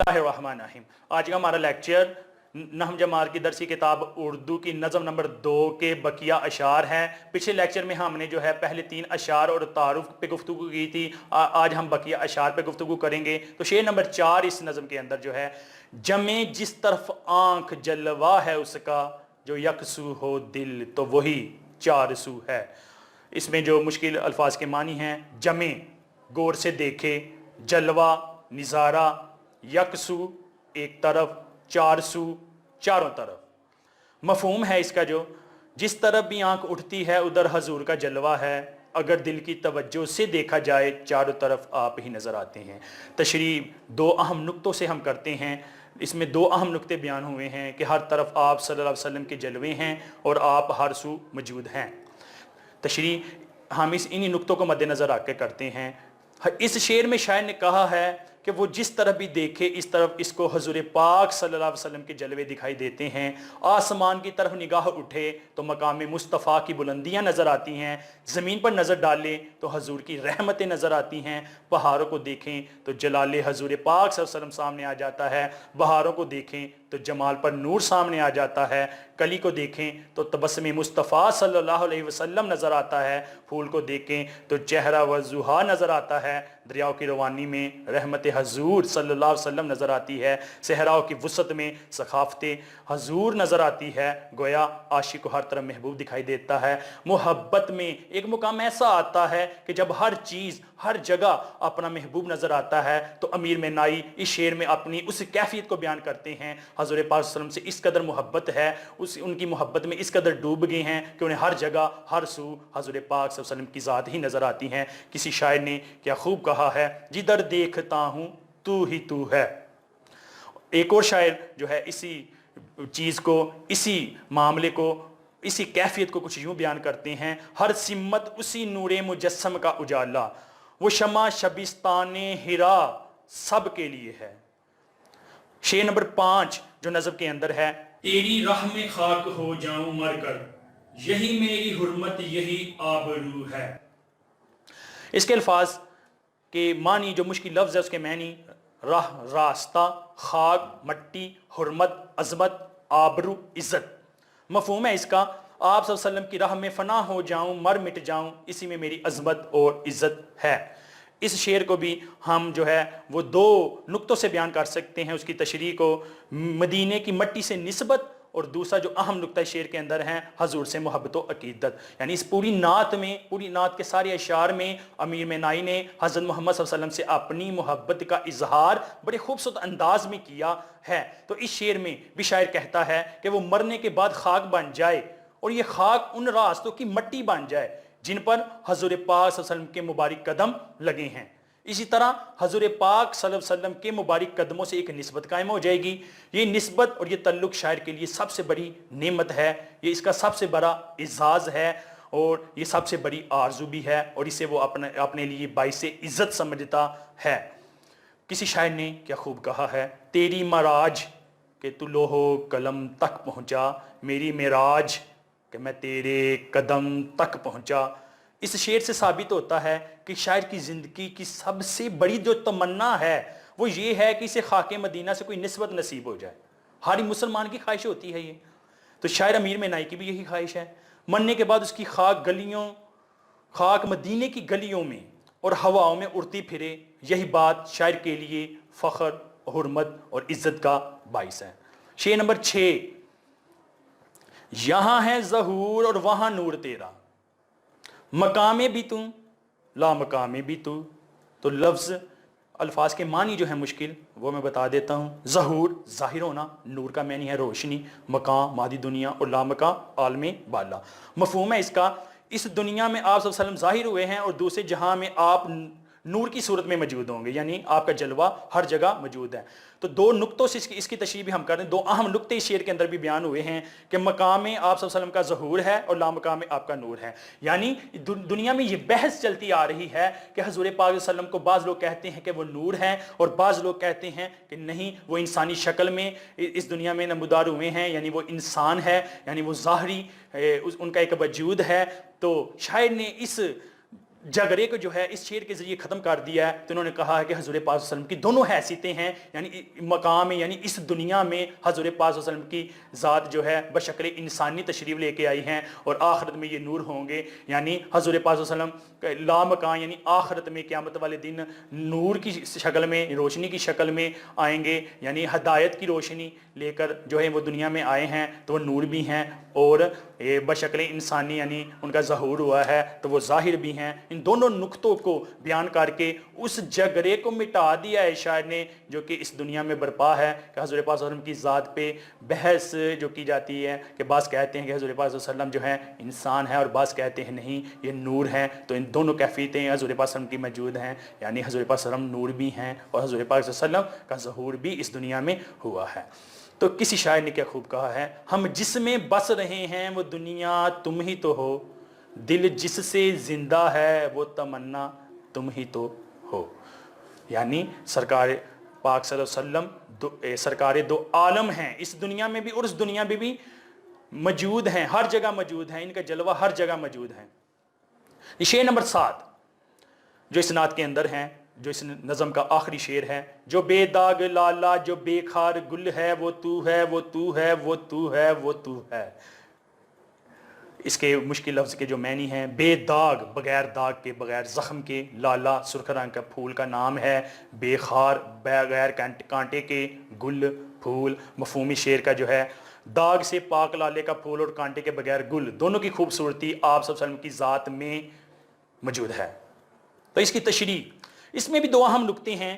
बिस्मिल्लाहिर्रहमानिर्रहीम। आज का हमारा लेक्चर नहम जमात की दरसी किताब उर्दू की नज़म नंबर 2 के बकिया अशार हैं। पिछले लेक्चर में हमने जो है पहले 3 अशार और तारुफ पे गुफ्तगू की थी। आज हम बकिया अशार पे गुफ्तगू करेंगे। तो शेर नंबर 4 इस नज़म के अंदर जो है, जमे जिस तरफ आंख जलवा है उसका, जो यकसू हो दिल तो वही चार सू है। इसमें जो मुश्किल अल्फाज के मानी हैं, जमे गौर से देखे, जलवा निज़ारा, यकसू एक तरफ, चार सू चारों तरफ। मफहूम है इसका जो, जिस तरफ भी आंख उठती है उधर हजूर का जलवा है, अगर दिल की तवज्जो से देखा जाए चारों तरफ आप ही नज़र आते हैं। तशरीह 2 अहम नुक्तों से हम करते हैं। इसमें 2 अहम नुक्ते बयान हुए हैं कि हर तरफ आप सल्लल्लाहु अलैहि वसल्लम के जलवे हैं और आप हर सू मौजूद हैं। तशरीह हम इन्हीं नुक्तों को मद्देनज़र आके करते हैं। इस शेर में शायर ने कहा है कि वो जिस तरफ भी देखे इस तरफ इसको हजूर पाक सल्लल्लाहु अलैहि वसल्लम के जलवे दिखाई देते हैं। आसमान की तरफ निगाह उठे तो मकाम मुस्तफ़ा की बुलंदियां नज़र आती हैं, ज़मीन पर नज़र डालें तो हजूर की रहमतें नज़र आती हैं, पहाड़ों को देखें तो जलाल हजूर पाक सल्लल्लाहु अलैहि वसल्लम सामने आ जाता है, बहारों को देखें तो जमाल पर नूर सामने आ जाता है, कली को देखें तो तबस्सुम मुस्तफ़ा सल्लल्लाहु अलैहि वसल्लम नज़र आता है, फूल को देखें तो चेहरा वज़ुहा नज़र आता है, दरियाओं की रवानी में रहमत हजूर सल्लल्लाहु अलैहि वसल्लम नज़र आती है, सहराओं की वसत में सखाफ़त हजूर नज़र आती है। गोया आशिक को हर तरफ महबूब दिखाई देता है। मोहब्बत में एक मुकाम ऐसा आता है कि जब हर चीज़ हर जगह अपना महबूब नज़र आता है, तो अमीर मेनाई इस शेर में अपनी उस कैफियत को बयान करते हैं। हज़रत पाक सल्लल्लाहु अलैहि वसल्लम से इस कदर मोहब्बत है, उनकी मोहब्बत में इस कदर डूब गए हैं कि उन्हें हर जगह हर सू हज़रत पाक सल्लल्लाहु अलैहि वसल्लम की ज़ात ही नज़र आती हैं। किसी शायर ने क्या खूब कहा है, जिधर देखता हूँ तू ही तू है। एक और शायर जो है इसी चीज़ को, इसी मामले को, इसी कैफियत को कुछ यूँ बयान करते हैं, हर सिम्मत उसी नूरे मुजस्सम का उजाला, वो शमा शबिस्ताने हिरा सब के लिए है। शेर नंबर 5 जो नज़म के अंदर है, तेरी राह में खाक हो जाऊं मर कर, यही मेरी हुर्मत यही आबरू है। इसके अल्फाज के मानी जो मुश्किल लफ्ज़ है उसके मानी राह रास्ता, खाक मट्टी, हुर्मत अज़मत, आबरू इज़्ज़त। मफ़हूम है इसका, आप सल्लल्लाहु अलैहि वसल्लम की राह में फ़ना हो जाऊं मर मिट जाऊं, इसी में मेरी अज़मत और इज़्ज़त है। इस शेर को भी हम जो है वो 2 नुक्तों से बयान कर सकते हैं। उसकी तशरीह को मदीने की मट्टी से निस्बत, और दूसरा जो अहम नुक्ता शेर के अंदर है हजूर से मोहब्बत व अकीदत। यानी इस पूरी नात में, पूरी नात के सारे अशार में अमीर मेनाई ने हज़रत मोहम्मद सल्लल्लाहु अलैहि वसल्लम से अपनी मोहब्बत का इजहार बड़े खूबसूरत अंदाज में किया है। तो इस शेर में भी शायर कहता है कि वो मरने के बाद खाक बन जाए, और ये खाक उन रास्तों की मट्टी बन जाए जिन पर हजूर पाक सल्लल्लाहु अलैहि वसल्लम के मुबारक कदम लगे हैं। इसी तरह हजूर पाक सल्लल्लाहु अलैहि वसल्लम के मुबारक कदमों से एक निस्बत कायम हो जाएगी। ये निस्बत और ये तल्लुक़ शायर के लिए सबसे बड़ी नेमत है, ये इसका सबसे बड़ा एजाज़ है, और ये सबसे बड़ी आरजू भी है, और इसे वो अपने लिए बाइसे इज़्ज़त समझता है। किसी शायर ने क्या खूब कहा है, तेरी मराज के तू लोहो कलम तक पहुँचा, मेरी मेराज कि मैं तेरे कदम तक पहुँचा। इस शेर से साबित होता है कि शायर की ज़िंदगी की सबसे बड़ी जो तमन्ना है वो ये है कि इसे खाके मदीना से कोई निस्बत नसीब हो जाए। हर मुसलमान की ख्वाहिश होती है ये। तो शायर अमीर मेनाई की भी यही ख्वाहिश है, मरने के बाद उसकी खाक मदीने की गलियों में और हवाओं में उड़ती फिरे। यही बात शायर के लिए फ़ख्र, हुर्मत और इज़्ज़त का बाइस है। शेर नंबर 6, यहाँ है ज़हूर और वहाँ नूर तेरा, मकामे भी तू ला मकामे भी तू। तो लफ्ज़ अल्फाज के मानी जो है मुश्किल वो मैं बता देता हूँ। ज़हूर ज़ाहिर होना, नूर का मानी है रोशनी, मकाम मादी दुनिया, और ला मकाम आलमे बाला। मफ़हूम है इसका, इस दुनिया में आप सल्लल्लाहु अलैहि वसल्लम ज़ाहिर हुए हैं और दूसरे जहां में आप नूर की सूरत में मौजूद होंगे, यानी आपका जलवा हर जगह मौजूद है। तो 2 नुक्तों से इसकी तशरीह भी हम कर रहे हैं। 2 अहम नुक्ते इस शेर के अंदर भी बयान हुए हैं कि मकाम में आप सल्लल्लाहु अलैहि वसल्लम का ज़हूर है और लामकाम में आपका नूर है। यानी दुनिया में ये बहस चलती आ रही है कि हज़ूर पाक वसल्लम को बाज़ लोग कहते हैं कि वो नूर हैं, और बाज़ लोग कहते हैं कि नहीं, वो इंसानी शक्ल में इस दुनिया में नमूदार हुए हैं, यानी वो इंसान है, यानी वो ज़ाहरी उनका एक वजूद है। तो शायर ने इस جھگڑے کو جو ہے اس شعر کے ذریعے ختم کر دیا ہے، تو انہوں نے کہا ہے کہ حضور پاک صلی اللہ علیہ وسلم کی دونوں حیثیتیں ہیں، یعنی مقام میں، یعنی اس دنیا میں حضور پاک صلی اللہ علیہ وسلم کی ذات جو ہے بشکل انسانی تشریف لے کے آئی ہیں، اور آخرت میں یہ نور ہوں گے، یعنی حضور پاک صلی اللہ علیہ وسلم لامکان یعنی آخرت میں قیامت والے دن نور کی شکل میں، روشنی کی شکل میں آئیں گے، یعنی ہدایت کی روشنی لے کر جو ہے وہ دنیا میں آئے ہیں، تو وہ نور بھی ہیں، اور بشکل انسانی یعنی ان کا ظہور ہوا ہے تو وہ ظاہر بھی ہیں۔ ان دونوں نقطوں کو بیان کر کے اس جھگڑے کو مٹا دیا ہے شاعر نے، جو کہ اس دنیا میں برپا ہے، کہ حضور پاک صلی اللہ علیہ وسلم کی ذات پہ بحث جو کی جاتی ہے، کہ بعض کہتے ہیں کہ حضور پاک صلی اللہ علیہ وسلم جو ہے انسان ہے، اور بعض کہتے ہیں نہیں یہ نور ہیں، تو ان دونوں کیفیتیں حضور پاک صلی اللہ علیہ وسلم کی موجود ہیں، یعنی حضور پاک صلی اللہ علیہ وسلم نور بھی ہیں اور حضور پاک صلی اللہ علیہ وسلم کا ظہور بھی اس دنیا میں ہوا ہے۔ تو کسی شاعر نے کیا خوب کہا ہے، ہم جس میں بس رہے ہیں وہ دنیا تم ہی تو ہو، دل جس سے زندہ ہے وہ تمنا تم ہی تو ہو، یعنی سرکار پاک صلی اللہ علیہ وسلم سرکار دو عالم ہیں، اس دنیا میں بھی اور اس دنیا میں بھی موجود ہیں، ہر جگہ موجود ہیں، ان کا جلوہ ہر جگہ موجود ہے۔ یہ شعر نمبر 7 جو اس نعت کے اندر ہیں، جو اس نظم کا آخری شعر ہے، جو بے داغ لالا جو بے خار گل ہے وہ تو ہے، وہ تو ہے، وہ تو ہے، وہ تو ہے۔ اس کے مشکل لفظ کے جو معنی ہیں، بے داغ بغیر داغ کے، بغیر زخم کے، لالا سرخ رنگ کا پھول کا نام ہے، بے خار بغیر کانٹے کے، گل پھول مفہومی شعر کا جو ہے، داغ سے پاک لالے کا پھول اور کانٹے کے بغیر گل، دونوں کی خوبصورتی آپ صلی اللہ علیہ وسلم کی ذات میں موجود ہے۔ تو اس کی تشریح، اس میں بھی دو اہم نکتے ہیں،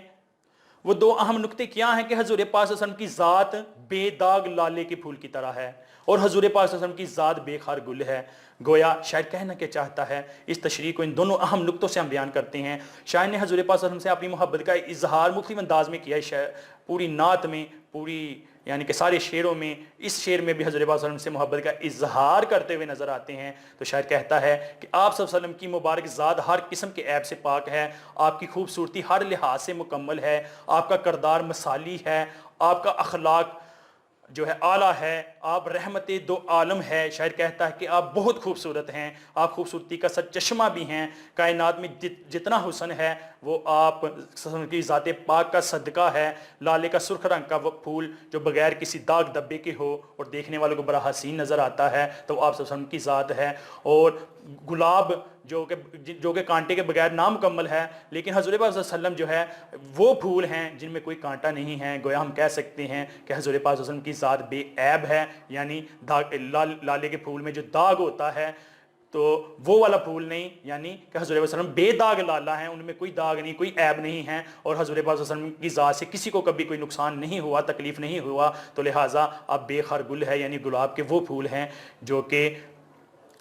وہ دو اہم نکتے کیا ہیں کہ حضور پاک صلی اللہ علیہ وسلم کی ذات بے داغ لالے کے پھول کی طرح ہے، اور حضور پاک صلی اللہ علیہ وسلم کی ذات بے خار گل ہے۔ گویا شاعر کہنا کیا چاہتا ہے، اس تشریح کو ان دونوں اہم نکتوں سے ہم بیان کرتے ہیں۔ شاعر نے حضور پاک صلی اللہ علیہ وسلم سے اپنی محبت کا اظہار مختلف انداز میں کیا ہے، پوری نعت میں، پوری یعنی کہ سارے شعروں میں، اس شعر میں بھی حضور پاک صلی اللہ علیہ وسلم سے محبت کا اظہار کرتے ہوئے نظر آتے ہیں۔ تو شاعر کہتا ہے کہ آپ صلی اللہ علیہ وسلم کی مبارک ذات ہر قسم کے عیب سے پاک ہے، آپ کی خوبصورتی ہر لحاظ سے مکمل ہے، آپ کا کردار مثالی ہے، آپ کا اخلاق جو ہے اعلیٰ ہے، آپ رحمت دو عالم ہے۔ شاعر کہتا ہے کہ آپ بہت خوبصورت ہیں، آپ خوبصورتی کا سرچشمہ بھی ہیں، کائنات میں جتنا حسن ہے وہ آپ کی ذات پاک کا صدقہ ہے۔ لالے کا سرخ رنگ کا وہ پھول جو بغیر کسی داغ دبے کے ہو اور دیکھنے والوں کو بڑا حسین نظر آتا ہے، تو وہ آپ صلی اللہ علیہ وسلم کی ذات ہے۔ اور گلاب جو کہ کانٹے کے بغیر نامکمل ہے، لیکن حضور پاک صلی اللہ علیہ وسلم جو ہے وہ پھول ہیں جن میں کوئی کانٹا نہیں ہے۔ گویا ہم کہہ سکتے ہیں کہ حضور پاک صلی اللہ علیہ وسلم کی ذات بے عیب ہے، یعنی لالے کے پھول میں جو داغ ہوتا ہے تو وہ والا پھول نہیں، یعنی کہ حضور پاک صلی اللہ علیہ وسلم بے داغ لالا ہیں، ان میں کوئی داغ نہیں، کوئی عیب نہیں ہے، اور حضور پاک صلی اللہ علیہ وسلم کی ذات سے کسی کو کبھی کوئی نقصان نہیں ہوا، تکلیف نہیں ہوا، تو لہٰذا آپ بے خار گل ہے، یعنی گلاب کے وہ پھول ہیں جو کہ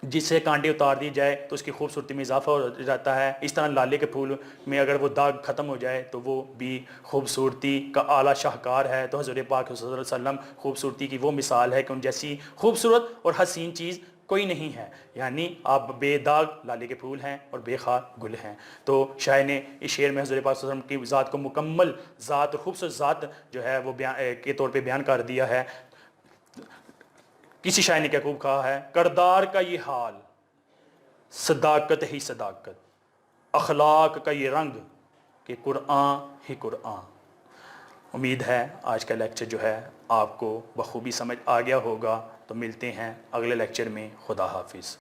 جس سے کانٹے اتار دی جائے تو اس کی خوبصورتی میں اضافہ ہو جاتا ہے۔ اس طرح لالے کے پھول میں اگر وہ داغ ختم ہو جائے تو وہ بھی خوبصورتی کا اعلیٰ شاہکار ہے۔ تو حضور پاک صلی اللہ علیہ وسلم خوبصورتی کی وہ مثال ہے کہ ان جیسی خوبصورت اور حسین چیز کوئی نہیں ہے، یعنی آپ بے داغ لالے کے پھول ہیں اور بے خار گل ہیں۔ تو شاعر نے اس شعر میں حضور پاک صلی اللہ علیہ وسلم کی ذات کو مکمل ذات اور خوبصورت ذات جو ہے وہ کے طور پہ بیان کر دیا ہے۔ کسی شاعر نے کیا خوب کہا ہے، کردار کا یہ حال صداقت ہی صداقت، اخلاق کا یہ رنگ کہ قرآن ہی قرآن۔ امید ہے آج کا لیکچر جو ہے آپ کو بخوبی سمجھ آ گیا ہوگا، تو ملتے ہیں اگلے لیکچر میں۔ خدا حافظ۔